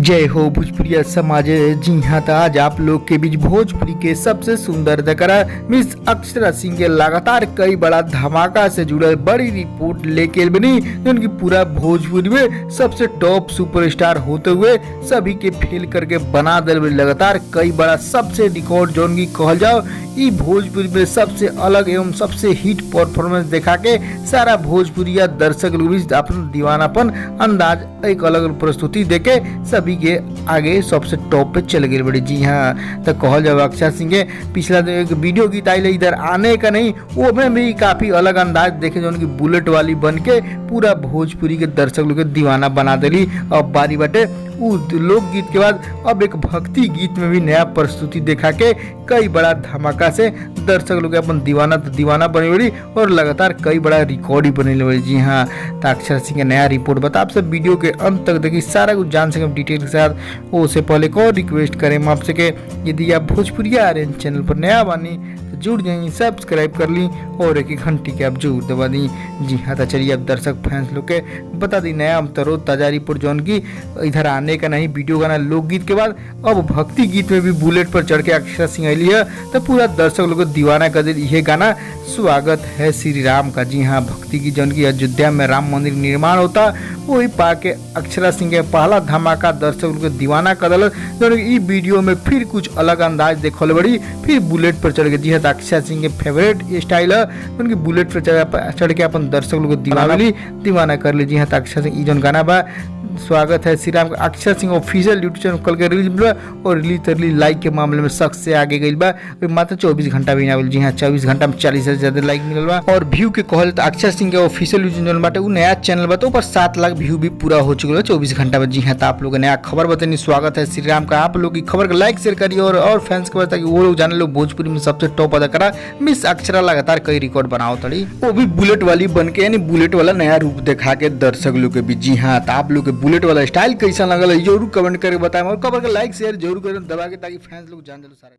जय हो भोजपुरिया समाज। जी हाँ, तो आज आप लोग के बीच भोजपुरी के सबसे सुंदर दकरा मिस अक्षरा सिंह के लगातार कई बड़ा धमाका से जुड़ल बड़ी रिपोर्ट लेके बनी, जिनकी पूरा भोजपुरी में सबसे टॉप सुपरस्टार होते हुए सभी के फेल करके बना दिल। लगातार कई बड़ा सबसे रिकॉर्ड जोन की कहल जाओ ई भोजपुरी में सबसे अलग एवं सबसे हिट परफॉर्मेंस दिखा के सारा भोजपुरिया दर्शक लोग भी अपना दीवानापन अंदाज एक अलग प्रस्तुति देके सभी के आगे सबसे टॉप पे चल गए बड़ी। जी हाँ, तो कहल जाओ अक्षरा सिंह के पिछला एक वीडियो गीत आई इधर आने का नहीं, वो में भी काफी अलग अंदाज देखे जो उनकी बुलेट वाली बन के पूरा भोजपुरी के दर्शक लोग के दीवाना बना दिली। अब बारी बटे लोकगीत के बाद अब एक भक्ति गीत में भी नया प्रस्तुति दिखा के कई बड़ा धमाका से दर्शक लोग अपन दीवाना बनी बड़ी और लगातार कई बड़ा रिकॉर्ड ही बने बड़ी। जी हाँ, तो अक्षरा सिंह का नया रिपोर्ट बता आप सब वीडियो के अंत तक देखिए, सारा कुछ जान सकें डिटेल के साथ। उससे पहले को रिक्वेस्ट करें हम आपसे कि यदि आप भोजपुरिया आर्यन चैनल पर नया बानी तो जुड़ जाइए, सब्सक्राइब कर ली और एक घंटी के आप जरूर दबा दी। जी हाँ, तो चलिए अब दर्शक फैंस लोग के बता दी नया तरो ताजा रिपोर्ट जौन की इधर आने का नहीं वीडियो गाना लोकगीत के बाद अब भक्ति गीत में भी बुलेट पर चढ़ के अक्षरा सिंह आई है, तो पूरा दर्शक लोग को दीवाना कर दे। यह गाना स्वागत है श्री राम का। जी हाँ, भक्ति की जौन की अयोध्या में राम मंदिर निर्माण होता वही पा के अक्षरा सिंह के पहला धमाका दर्शक लोग को दीवाना कर दिल। जौन ई वीडियो में फिर कुछ अलग अंदाज देखल बड़ी, फिर बुलेट पर चढ़ के। जी हाँ, अक्षरा सिंह के फेवरेट स्टाइल है उनकी बुलेट पर चढ़ के अपन दर्शक लोग को दीवाना कर ली। जी हाँ, अक्षरा सिंह जौन गाना बा स्वागत है श्री राम का Akshara Singh official YouTube channel कल के रिलीज बा और रिलीज लाइक के मामले में शख्स से आगे गई बा, मात्र 24 घंटा भी ना बोल। जी हाँ, 24 घंटा में 40 से ज्यादा लाइक मिलल बा और व्यू के कहल तो अक्षरा सिंह के ऑफिशियल यूट्यूब चैनल बाटे उ नया चैनल बा तो ऊपर 7 लाख व्यू भी पूरा हो चुका है 24 घंटा में। जी हाँ, तो आप लोग नया खबर बतानी स्वागत है श्री राम का। आप लोग की खबर का लाइक शेयर करिए और फैंस के ताकि वो लोग जाने लोग भोजपुरी में सबसे टॉप अदा करा मिस अक्षरा लगातार कई रिकॉर्ड बनाओ तड़ी, वो भी बुलेट वाली बन के, यानी बुलेट वाला नया रूप दिखा के दर्शक लोग के बीच। जी हाँ, तो आप लोग के बुलेट वाला स्टाइल कैसा लगल है जरूर कमेंट करके बताएं और खबर का लाइक शेयर जरूर करें दबा के ताकि फैंस लोग जान दे सारा।